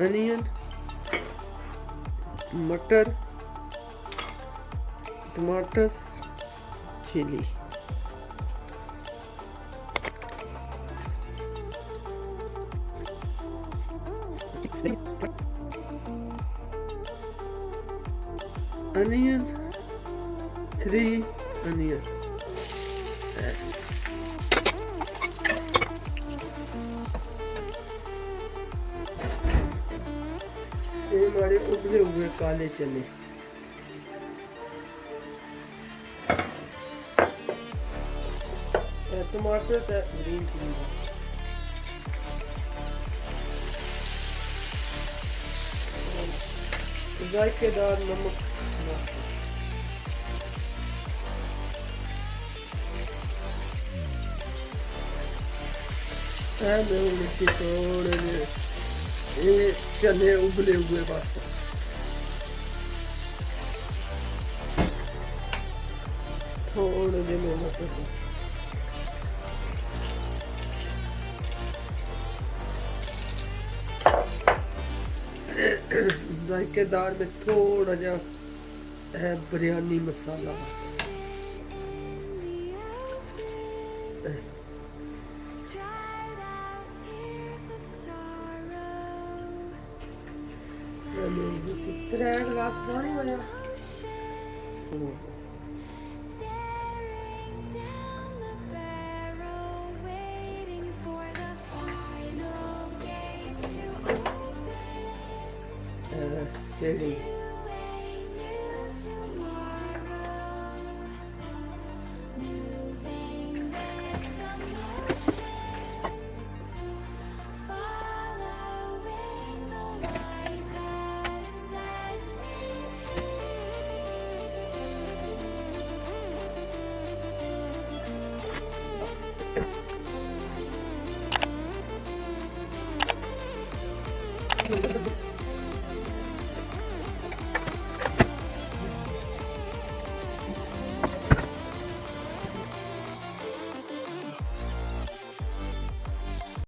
onion, मटर, tomatoes, chili. Onion, 3 onion. ये हमारे उबले हुए काले चने। टमाटर ग्रीन चिली, जायकेदार नमक, मिर्ची थोड़े ये चने उबले हुए बस। थोड़े जे नमक जायकेदार में थोड़ा जा बिरयानी मसाला बस। त्रै गिलास पानी होया। सेड़ी